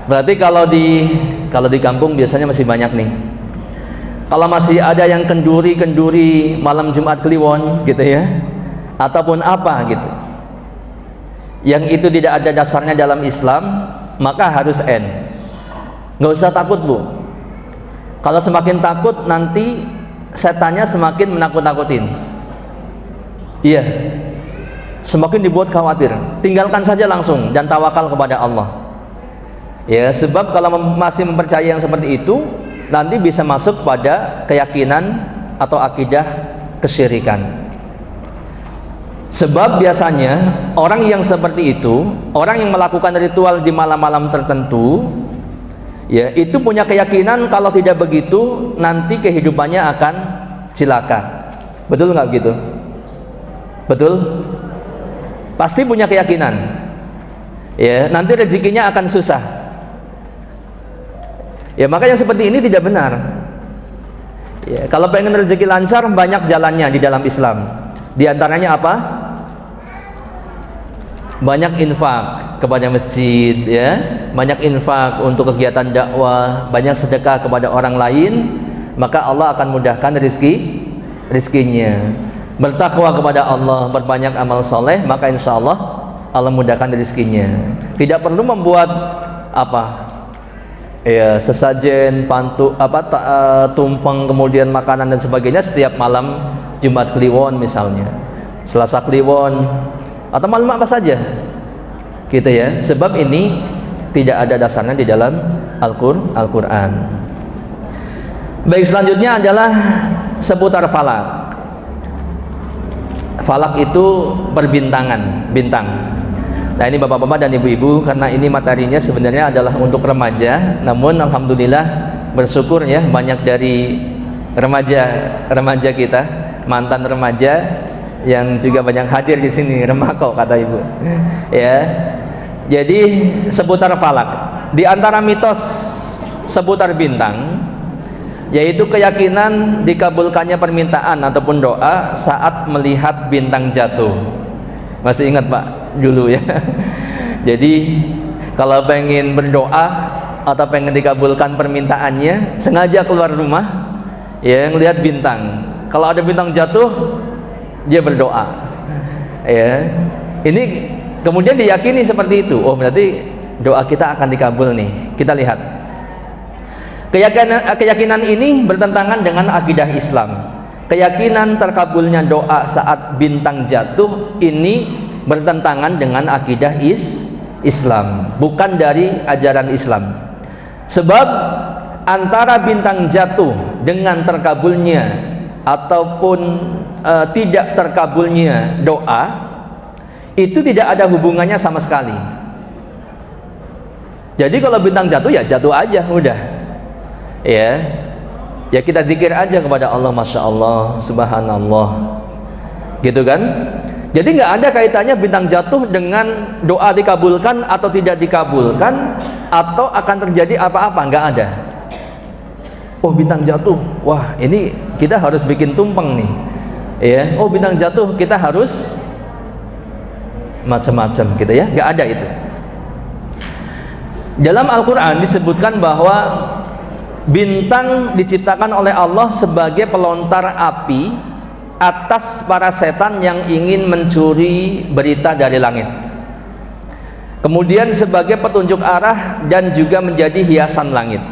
Berarti kalau di kampung biasanya masih banyak nih, kalau masih ada yang kenduri malam Jumat Kliwon, gitu ya, ataupun apa gitu, yang itu tidak ada dasarnya dalam Islam, maka harus nggak usah takut Bu. Kalau semakin takut, nanti setannya semakin menakut-nakutin. Iya, semakin dibuat khawatir. Tinggalkan saja langsung dan tawakal kepada Allah. Ya, sebab kalau masih mempercayai yang seperti itu, nanti bisa masuk pada keyakinan atau akidah kesyirikan. Sebab biasanya orang yang seperti itu, orang yang melakukan ritual di malam-malam tertentu, ya, itu punya keyakinan kalau tidak begitu nanti kehidupannya akan cilaka. Betul nggak begitu? Betul? Pasti punya keyakinan. Ya, nanti rezekinya akan susah. Ya, maka yang seperti ini tidak benar. Ya, kalau pengen rezeki lancar, banyak jalannya di dalam Islam. Di antaranya apa? Banyak infak kepada masjid, ya, banyak infak untuk kegiatan dakwah, banyak sedekah kepada orang lain, maka Allah akan mudahkan rizkinya. Bertakwa kepada Allah, berbanyak amal soleh, maka insya Allah Allah mudahkan rizkinya. Tidak perlu membuat apa, ya, sesajen, tumpeng, kemudian makanan dan sebagainya setiap malam Jumat Kliwon misalnya, Selasa Kliwon, atau malam apa saja gitu ya. Sebab ini tidak ada dasarnya di dalam Al-Quran. Baik, selanjutnya adalah seputar falak. Falak itu perbintangan, bintang. Nah, ini bapak-bapak dan ibu-ibu, karena ini materinya sebenarnya adalah untuk remaja, namun alhamdulillah bersyukur ya, banyak dari remaja kita, mantan remaja yang juga banyak hadir di sini, remako kata ibu. Ya, jadi seputar falak. Di antara mitos seputar bintang, yaitu keyakinan dikabulkannya permintaan ataupun doa saat melihat bintang jatuh. Masih ingat Pak dulu ya? Jadi kalau pengen berdoa atau pengen dikabulkan permintaannya, sengaja keluar rumah, ya, ngelihat bintang. Kalau ada bintang jatuh, dia berdoa, ya. Ini kemudian diyakini seperti itu. Oh, berarti doa kita akan dikabul nih. Kita lihat, keyakinan ini bertentangan dengan akidah Islam. Keyakinan terkabulnya doa saat bintang jatuh ini bertentangan dengan akidah Islam, bukan dari ajaran Islam. Sebab antara bintang jatuh dengan terkabulnya ataupun tidak terkabulnya doa itu tidak ada hubungannya sama sekali. Jadi kalau bintang jatuh ya jatuh aja udah, ya kita zikir aja kepada Allah, masya Allah, subhanallah, gitu kan. Jadi nggak ada kaitannya bintang jatuh dengan doa dikabulkan atau tidak dikabulkan atau akan terjadi apa-apa, nggak ada. Oh, bintang jatuh, wah ini kita harus bikin tumpeng nih, ya. Oh, bintang jatuh kita harus macam-macam gitu ya, nggak ada itu. Dalam Al-Quran disebutkan bahwa bintang diciptakan oleh Allah sebagai pelontar api atas para setan yang ingin mencuri berita dari langit, kemudian sebagai petunjuk arah dan juga menjadi hiasan langit.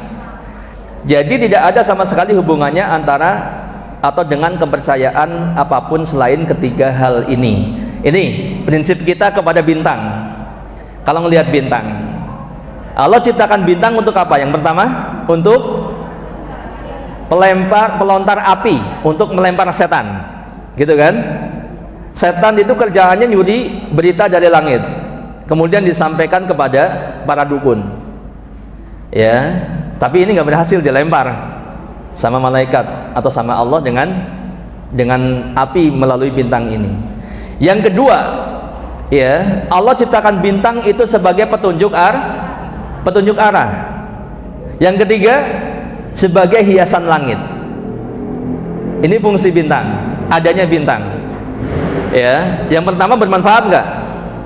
Jadi tidak ada sama sekali hubungannya antara atau dengan kepercayaan apapun selain ketiga hal ini. Ini prinsip kita kepada bintang. Kalau melihat bintang, Allah ciptakan bintang untuk apa? Yang pertama, untuk pelontar api, untuk melempar setan, gitu kan? Setan itu kerjaannya nyuri berita dari langit, kemudian disampaikan kepada para dukun, ya. Tapi ini nggak berhasil dilempar sama malaikat atau sama Allah dengan api melalui bintang ini. Yang kedua, ya, Allah ciptakan bintang itu sebagai petunjuk arah. Yang ketiga, sebagai hiasan langit. Ini fungsi bintang, adanya bintang. Ya, yang pertama bermanfaat nggak?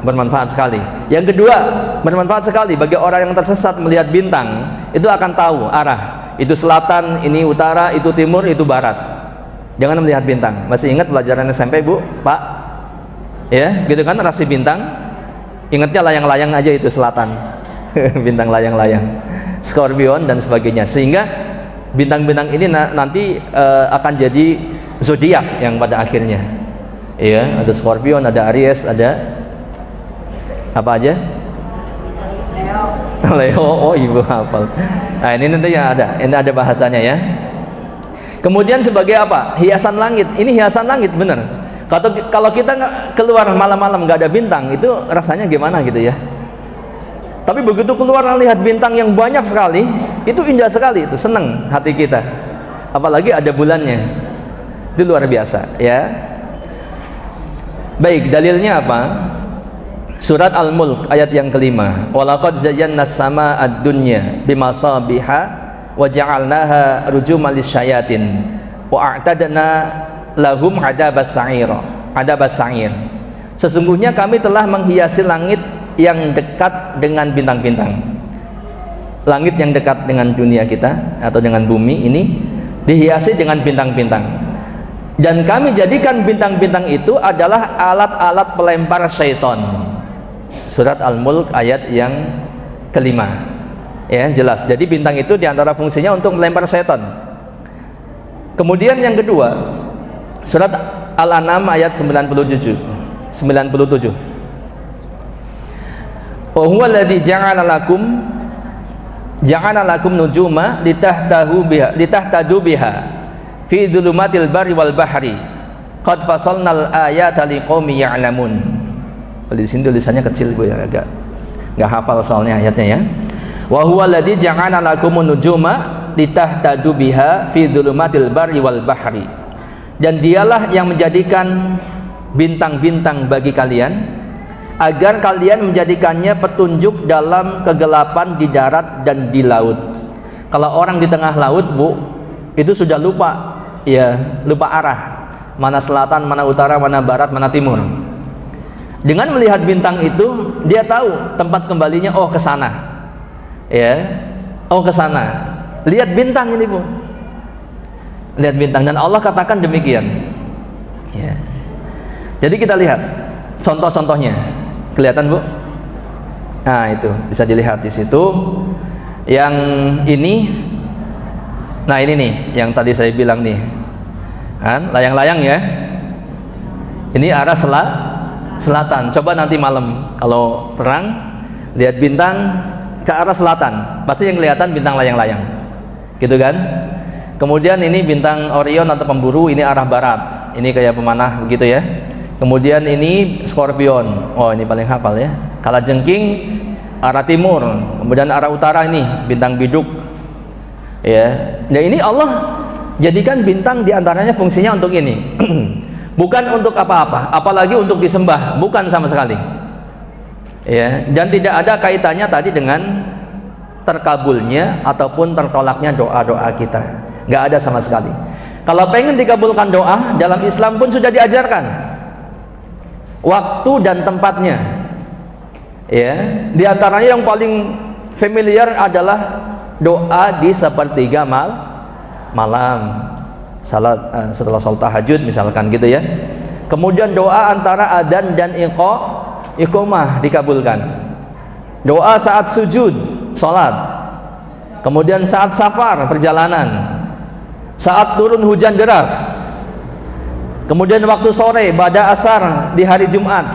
Bermanfaat sekali. Yang kedua, bermanfaat sekali bagi orang yang tersesat melihat bintang, itu akan tahu arah. Itu selatan, ini utara, itu timur, itu barat. Jangan melihat bintang. Masih ingat pelajaran SMP, Bu? Pak? Ya, gitu kan, rasi bintang. Ingatnya layang-layang aja itu selatan. Bintang layang-layang, Scorpion dan sebagainya. Sehingga bintang-bintang ini nanti akan jadi zodiak yang pada akhirnya. Ya, ada Scorpion, ada Aries, ada apa aja? Leo. Oh, ibu hafal. Nah, ini nanti yang ada. Ini ada bahasanya ya. Kemudian sebagai apa? Hiasan langit. Ini hiasan langit bener. Kalau kita keluar malam-malam nggak ada bintang, itu rasanya gimana gitu ya. Tapi begitu keluar lihat bintang yang banyak sekali, itu indah sekali, itu seneng hati kita. Apalagi ada bulannya, itu luar biasa ya. Baik, dalilnya apa? Surat Al-Mulk ayat yang kelima. Walaqad zayyana as-samaa ad-dunya bimasabiha wa ja'alnaha rujuman lisyayatin wa a'tadna lahum adabas sa'ir. Sesungguhnya kami telah menghiasi langit yang dekat dengan bintang-bintang. Langit yang dekat dengan dunia kita atau dengan bumi ini dihiasi dengan bintang-bintang. Dan kami jadikan bintang-bintang itu adalah alat-alat pelempar syaitan. Surat Al-Mulk ayat yang kelima. Ya, jelas. Jadi bintang itu diantara fungsinya untuk melempar syaitan. Kemudian yang kedua, surat Al-An'am ayat 97. Wa huwa alladzi ja'ala lakum nujuma litahtadu biha fi dhulumatil barri wal bahri qad fasalnal ayata liqaumin ya'lamun. Di sini tulisannya kecil Bu ya, agak enggak hafal soalnya ayatnya ya. Wa huwa alladzi ja'ala lakumun nujuma litahtadu biha fi dhulumatil barri wal bahri. Dan dialah yang menjadikan bintang-bintang bagi kalian agar kalian menjadikannya petunjuk dalam kegelapan di darat dan di laut. Kalau orang di tengah laut Bu, itu sudah lupa ya, lupa arah, mana selatan, mana utara, mana barat, mana timur. Dengan melihat bintang itu, dia tahu tempat kembalinya. Oh, ke sana. Ya. Oh, ke sana. Lihat bintang ini, Bu. Lihat bintang, dan Allah katakan demikian. Ya. Jadi kita lihat contoh-contohnya. Kelihatan, Bu? Nah, itu bisa dilihat di situ. Yang ini, nah ini nih, yang tadi saya bilang nih, kan, layang-layang ya. Ini arah selatan. Coba nanti malam kalau terang lihat bintang ke arah selatan, pasti yang kelihatan bintang layang-layang, gitu kan? Kemudian ini bintang Orion atau pemburu, ini arah barat, ini kayak pemanah begitu ya. Kemudian ini Scorpion, oh ini paling hafal ya. Kalajengking arah timur, kemudian arah utara ini bintang biduk, ya. Nah ini Allah jadikan bintang diantaranya fungsinya untuk ini. Bukan untuk apa-apa, apalagi untuk disembah, bukan sama sekali. Ya, dan tidak ada kaitannya tadi dengan terkabulnya ataupun tertolaknya doa-doa kita. Nggak ada sama sekali. Kalau pengen dikabulkan doa, dalam Islam pun sudah diajarkan waktu dan tempatnya. Ya, di antaranya yang paling familiar adalah doa di sepertiga malam. Salat setelah salat tahajud misalkan gitu ya. Kemudian doa antara adzan dan iqamah dikabulkan. Doa saat sujud salat. Kemudian saat safar perjalanan. Saat turun hujan deras. Kemudian waktu sore pada asar di hari Jumat.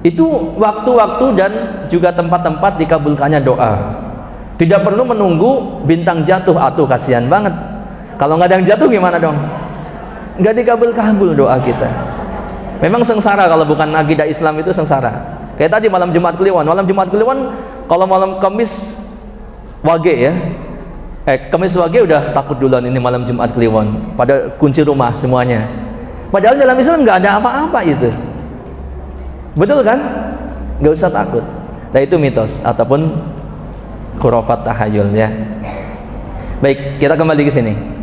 Itu waktu-waktu dan juga tempat-tempat dikabulkannya doa. Tidak perlu menunggu bintang jatuh, atuh kasihan banget. Kalau nggak ada yang jatuh gimana dong? Nggak dikabul-kabul doa kita. Memang sengsara kalau bukan akidah Islam, itu sengsara. Kayak tadi malam Jumat Kliwon. Malam Jumat Kliwon, kalau malam Kamis Wage ya, Kamis Wage udah takut duluan, ini malam Jumat Kliwon. Pada kunci rumah semuanya. Padahal dalam Islam nggak ada apa-apa itu. Betul kan? Nggak usah takut. Nah itu mitos ataupun khurafat tahayul ya. Baik, kita kembali ke sini.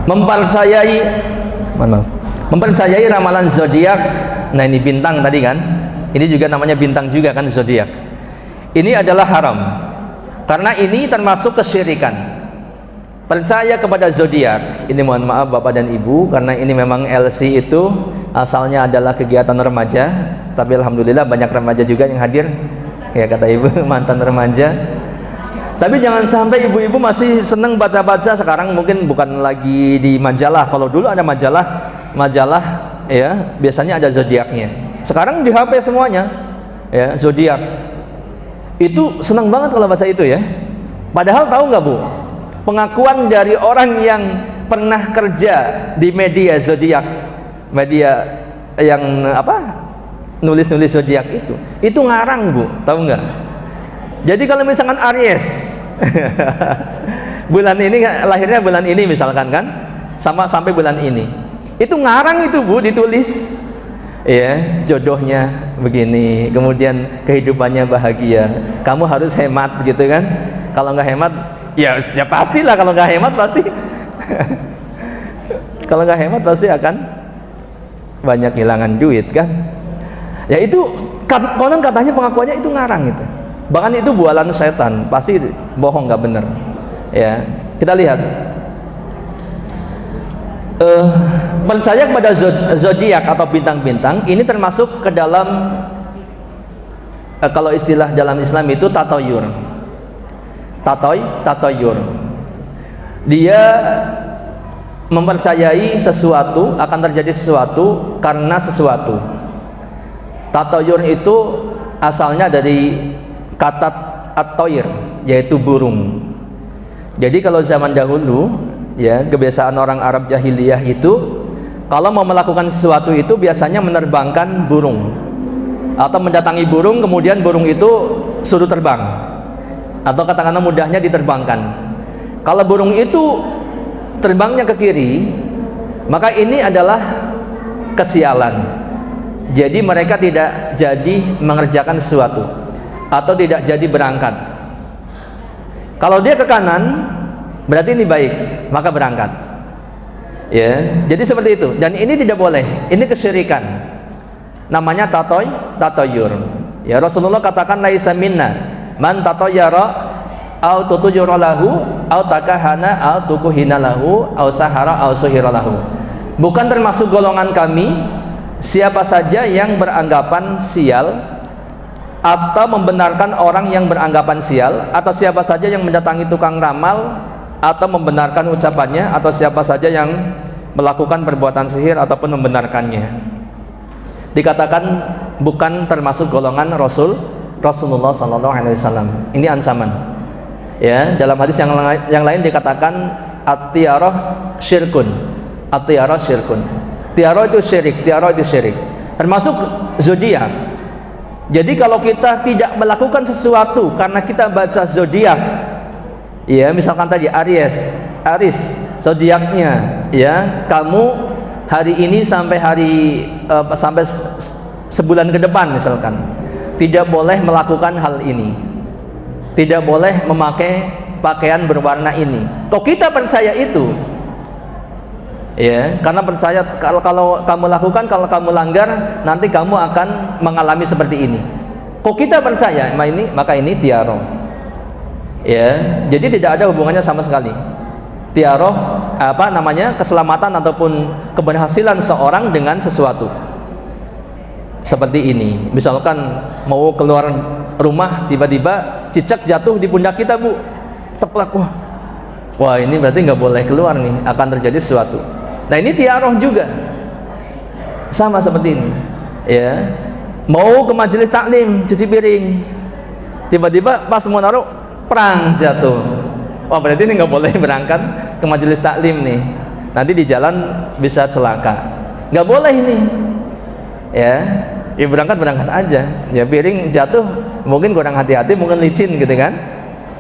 Mempercayai ramalan zodiak. Nah ini bintang tadi kan, ini juga namanya bintang juga kan, zodiak. Ini adalah haram karena ini termasuk kesyirikan. Percaya kepada zodiak ini, mohon maaf Bapak dan Ibu, karena ini memang LC itu asalnya adalah kegiatan remaja, tapi alhamdulillah banyak remaja juga yang hadir ya, kata Ibu mantan remaja. Tapi jangan sampai ibu-ibu masih seneng baca-baca. Sekarang mungkin bukan lagi di majalah. Kalau dulu ada majalah ya, biasanya ada zodiaknya. Sekarang di HP semuanya ya, zodiak. Itu senang banget kalau baca itu ya. Padahal tahu nggak Bu, pengakuan dari orang yang pernah kerja di media zodiak, media yang apa, nulis-nulis zodiak itu ngarang Bu, tahu nggak? Jadi kalau misalkan Aries bulan ini lahirnya bulan ini misalkan kan, sampai bulan ini, itu ngarang itu Bu, ditulis ya, jodohnya begini, kemudian kehidupannya bahagia, kamu harus hemat gitu kan. Kalau nggak hemat ya pastilah, kalau nggak hemat pasti kalau nggak hemat pasti akan banyak kehilangan duit kan. Ya itu konon katanya pengakuannya itu ngarang itu, bahkan itu bualan setan, pasti bohong, nggak bener ya. Kita lihat percaya kepada zodiak atau bintang-bintang ini termasuk ke dalam kalau istilah dalam Islam itu tatoyur. Tatoyur. Dia mempercayai sesuatu, akan terjadi sesuatu karena sesuatu. Tatoyur itu asalnya dari kata at-toyr, yaitu burung. Jadi kalau zaman dahulu ya, kebiasaan orang Arab jahiliyah itu kalau mau melakukan sesuatu itu biasanya menerbangkan burung atau mendatangi burung, kemudian burung itu suruh terbang, atau katakanlah mudahnya diterbangkan. Kalau burung itu terbangnya ke kiri, maka ini adalah kesialan. Jadi mereka tidak jadi mengerjakan sesuatu atau tidak jadi berangkat. Kalau dia ke kanan, berarti ini baik, maka berangkat ya. Jadi seperti itu, dan ini tidak boleh, ini kesyirikan, namanya tatoyur ya. Rasulullah katakan laisa minna man tatoyara au tutuyura lahu au takahana au tukuhina lahu au sahara au suhira lahu. Bukan termasuk golongan kami siapa saja yang beranggapan sial atau membenarkan orang yang beranggapan sial, atau siapa saja yang mendatangi tukang ramal atau membenarkan ucapannya, atau siapa saja yang melakukan perbuatan sihir ataupun membenarkannya. Dikatakan bukan termasuk golongan Rasulullah SAW. Ini ancaman ya. Dalam hadis yang lain dikatakan at-tiarah syirkun. At-tiarah syirkun. Tiarah itu syirik, termasuk zodiak. Jadi kalau kita tidak melakukan sesuatu karena kita baca zodiak ya, misalkan tadi Aries zodiaknya ya, kamu hari ini sampai sampai sebulan ke depan misalkan, tidak boleh melakukan hal ini, tidak boleh memakai pakaian berwarna ini. Kok kita percaya itu ya, karena percaya kalau kamu lakukan, kalau kamu langgar, nanti kamu akan mengalami seperti ini. Kok kita percaya maka ini tiaroh ya. Jadi tidak ada hubungannya sama sekali tiaroh keselamatan ataupun keberhasilan seorang dengan sesuatu seperti ini. Misalkan mau keluar rumah, tiba-tiba cicak jatuh di pundak kita Bu, teplak, wah ini berarti nggak boleh keluar nih, akan terjadi sesuatu. Nah ini tiaroh juga sama seperti ini ya. Mau ke majelis taklim cuci piring, tiba-tiba pas mau naruh perang jatuh, wah berarti ini nggak boleh berangkat ke majelis taklim nih, nanti di jalan bisa celaka, nggak boleh ini ya. Ya berangkat aja ya, piring jatuh mungkin kurang hati-hati, mungkin licin gitu kan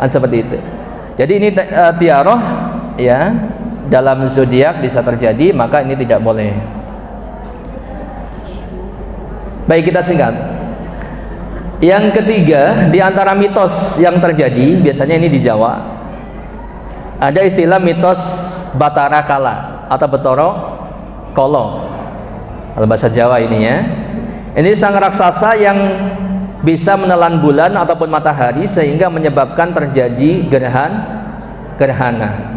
seperti itu. Jadi ini tiaroh ya, dalam zodiak bisa terjadi, maka ini tidak boleh. Baik, kita singkat. Yang ketiga, di antara mitos yang terjadi, biasanya ini di Jawa, ada istilah mitos Batara Kala atau Betoro Kolo, kalau bahasa Jawa ini ya. Ini sang raksasa yang bisa menelan bulan ataupun matahari sehingga menyebabkan terjadi gerhana.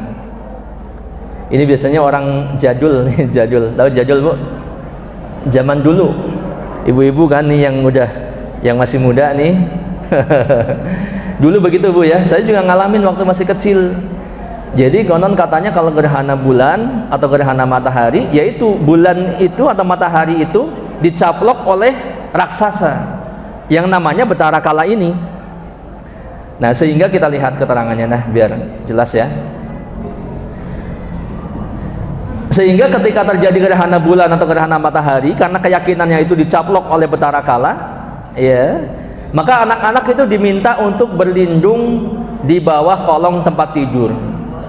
Ini biasanya orang jadul nih, tahu jadul Bu? Zaman dulu, ibu-ibu kan nih yang masih muda nih. Dulu begitu Bu ya, saya juga ngalamin waktu masih kecil. Jadi konon katanya kalau gerhana bulan atau gerhana matahari, yaitu bulan itu atau matahari itu dicaplok oleh raksasa. yang namanya Betara Kala ini. Nah, sehingga kita lihat keterangannya, nah biar jelas ya. Sehingga ketika terjadi gerhana bulan atau gerhana matahari, karena keyakinannya itu dicaplok oleh Betara Kala, ya, maka anak-anak itu diminta untuk berlindung di bawah kolong tempat tidur.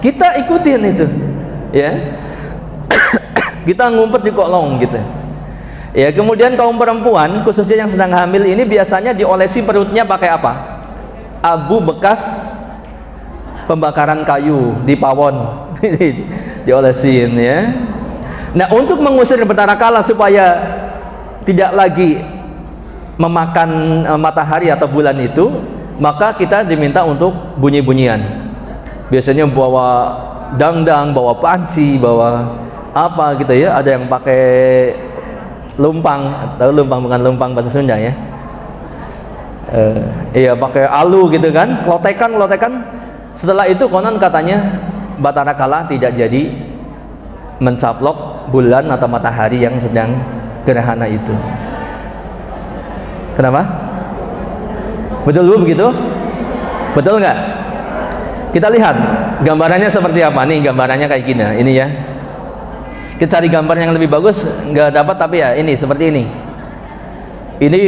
Kita ikutin itu, ya. Kita ngumpet di kolong gitu. Ya, kemudian kaum perempuan khususnya yang sedang hamil ini biasanya diolesi perutnya pakai apa? Abu bekas pembakaran kayu di pawon. Diolesin, ya. Nah, untuk mengusir Betara Kala supaya tidak lagi memakan matahari atau bulan itu, maka kita diminta untuk bunyi-bunyian. Biasanya bawa dangdang, bawa panci, bawa apa gitu ya. Ada yang pakai lumpang, atau lumpang bukan lumpang bahasa Sunda ya. Iya, pakai alu gitu kan, klotekan. Setelah itu konon katanya Betara Kala tidak jadi mencaplok bulan atau matahari yang sedang gerhana itu. Kenapa? Betul Bu begitu? Betul nggak? Kita lihat gambarannya seperti apa nih. Gambarannya kayak gini, ini ya. Kita cari gambar yang lebih bagus, nggak dapat, tapi ya ini seperti ini. Ini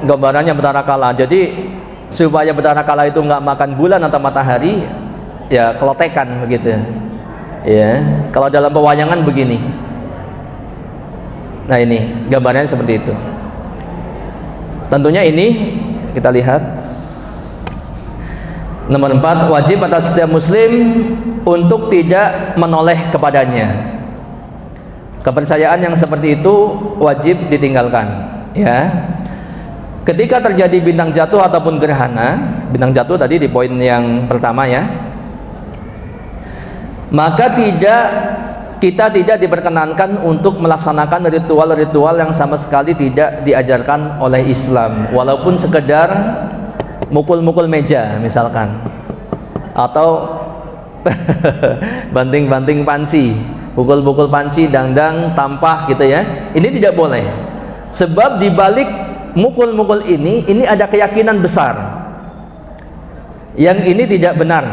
gambarannya Betara Kala. Jadi supaya Betara Kala itu nggak makan bulan atau matahari, ya klotekan begitu. Ya, kalau dalam pewayangan begini. Nah, ini gambarnya seperti itu. Tentunya ini kita lihat nomor 4, wajib atas setiap muslim untuk tidak menoleh kepadanya. Kepercayaan yang seperti itu wajib ditinggalkan, ya. Ketika terjadi bintang jatuh ataupun gerhana, bintang jatuh tadi di poin yang pertama ya, maka kita tidak diperkenankan untuk melaksanakan ritual-ritual yang sama sekali tidak diajarkan oleh Islam, walaupun sekedar mukul-mukul meja misalkan, atau banting-banting panci, pukul-pukul panci, dangdang, tampah gitu ya. Ini tidak boleh, sebab dibalik mukul-mukul ini ada keyakinan besar yang ini tidak benar,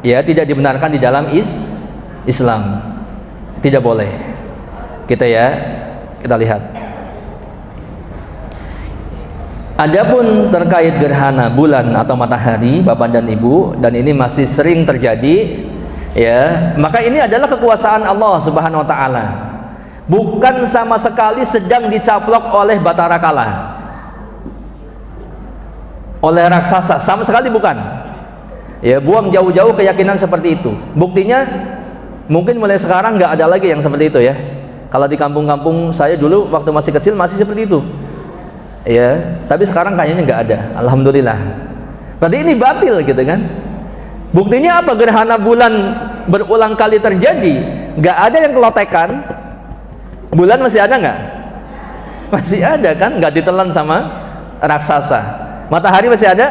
ya, tidak dibenarkan di dalam Islam. Tidak boleh. Kita lihat. Adapun terkait gerhana bulan atau matahari, Bapak dan Ibu, dan ini masih sering terjadi, ya, maka ini adalah kekuasaan Allah Subhanahu wa taala. Bukan sama sekali sedang dicaplok oleh Betara Kala, oleh raksasa, sama sekali bukan. Ya, buang jauh-jauh keyakinan seperti itu. Buktinya mungkin mulai sekarang nggak ada lagi yang seperti itu ya. Kalau di kampung-kampung saya dulu waktu masih kecil masih seperti itu. Ya, tapi sekarang kayaknya nggak ada. Alhamdulillah. Berarti ini batil gitu kan? Buktinya apa? Gerhana bulan berulang kali terjadi, nggak ada yang kelotekan. Bulan masih ada nggak? Masih ada kan? Nggak ditelan sama raksasa. Matahari masih ada?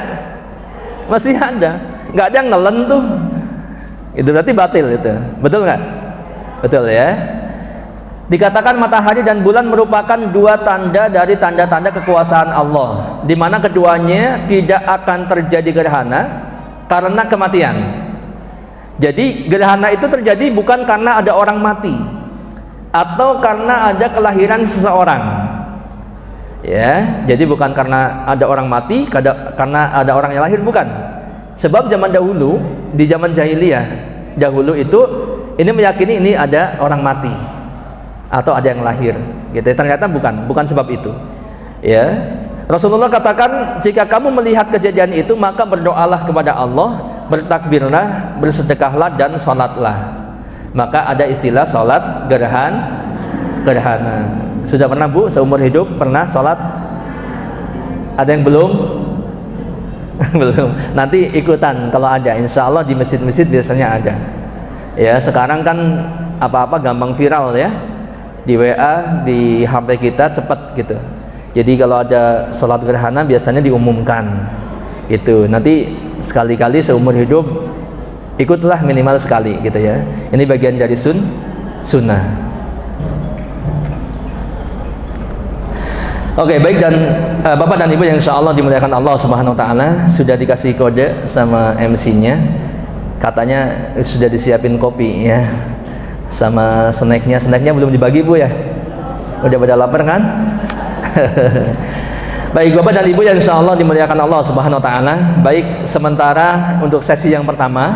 Masih ada. Nggak ada yang nelen tuh. Itu berarti batil itu. Betul nggak? Betul ya. Dikatakan matahari dan bulan merupakan dua tanda dari tanda-tanda kekuasaan Allah, di mana keduanya tidak akan terjadi gerhana karena kematian. Jadi gerhana itu terjadi bukan karena ada orang mati atau karena ada kelahiran seseorang. Ya, jadi bukan karena ada orang mati, karena ada orang yang lahir, bukan. Sebab zaman dahulu, di zaman jahiliyah dahulu itu, ini meyakini ini ada orang mati atau ada yang lahir, gitu. Ternyata bukan sebab itu. Ya, Rasulullah katakan, jika kamu melihat kejadian itu, maka berdoalah kepada Allah, bertakbirlah, bersedekahlah, dan sholatlah. Maka ada istilah sholat gerhana. Sudah pernah Bu seumur hidup pernah sholat? Ada yang belum? Belum. Nanti ikutan kalau ada, insya Allah di masjid-masjid biasanya ada. Ya, sekarang kan apa-apa gampang viral ya, di WA, di HP kita cepat gitu. Jadi kalau ada sholat gerhana biasanya diumumkan gitu. Nanti sekali-kali seumur hidup ikutlah minimal sekali gitu ya. Ini bagian dari sunnah. Oke, baik, dan Bapak dan Ibu yang insya Allah dimuliakan Allah Subhanahu Wa Taala, sudah dikasih kode sama MC-nya, katanya sudah disiapin kopi ya, sama snacknya. Snacknya belum dibagi Bu ya? Udah pada lapar kan? Baik Bapak dan Ibu yang insya Allah dimuliakan Allah Subhanahu Wa Taala. Baik, sementara untuk sesi yang pertama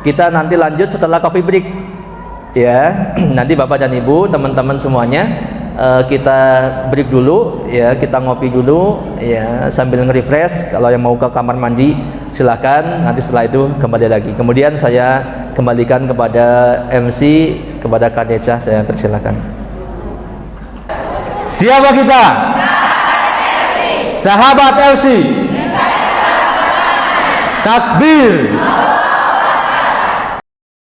kita nanti lanjut setelah coffee break ya. Nanti Bapak dan Ibu, teman-teman semuanya, kita break dulu ya, kita ngopi dulu ya, sambil nge-refresh. Kalau yang mau ke kamar mandi silahkan, nanti setelah itu kembali lagi. Kemudian saya kembalikan kepada MC, kepada Kak Deca, saya persilakan. Siapa kita? Sahabat LC. Takbir.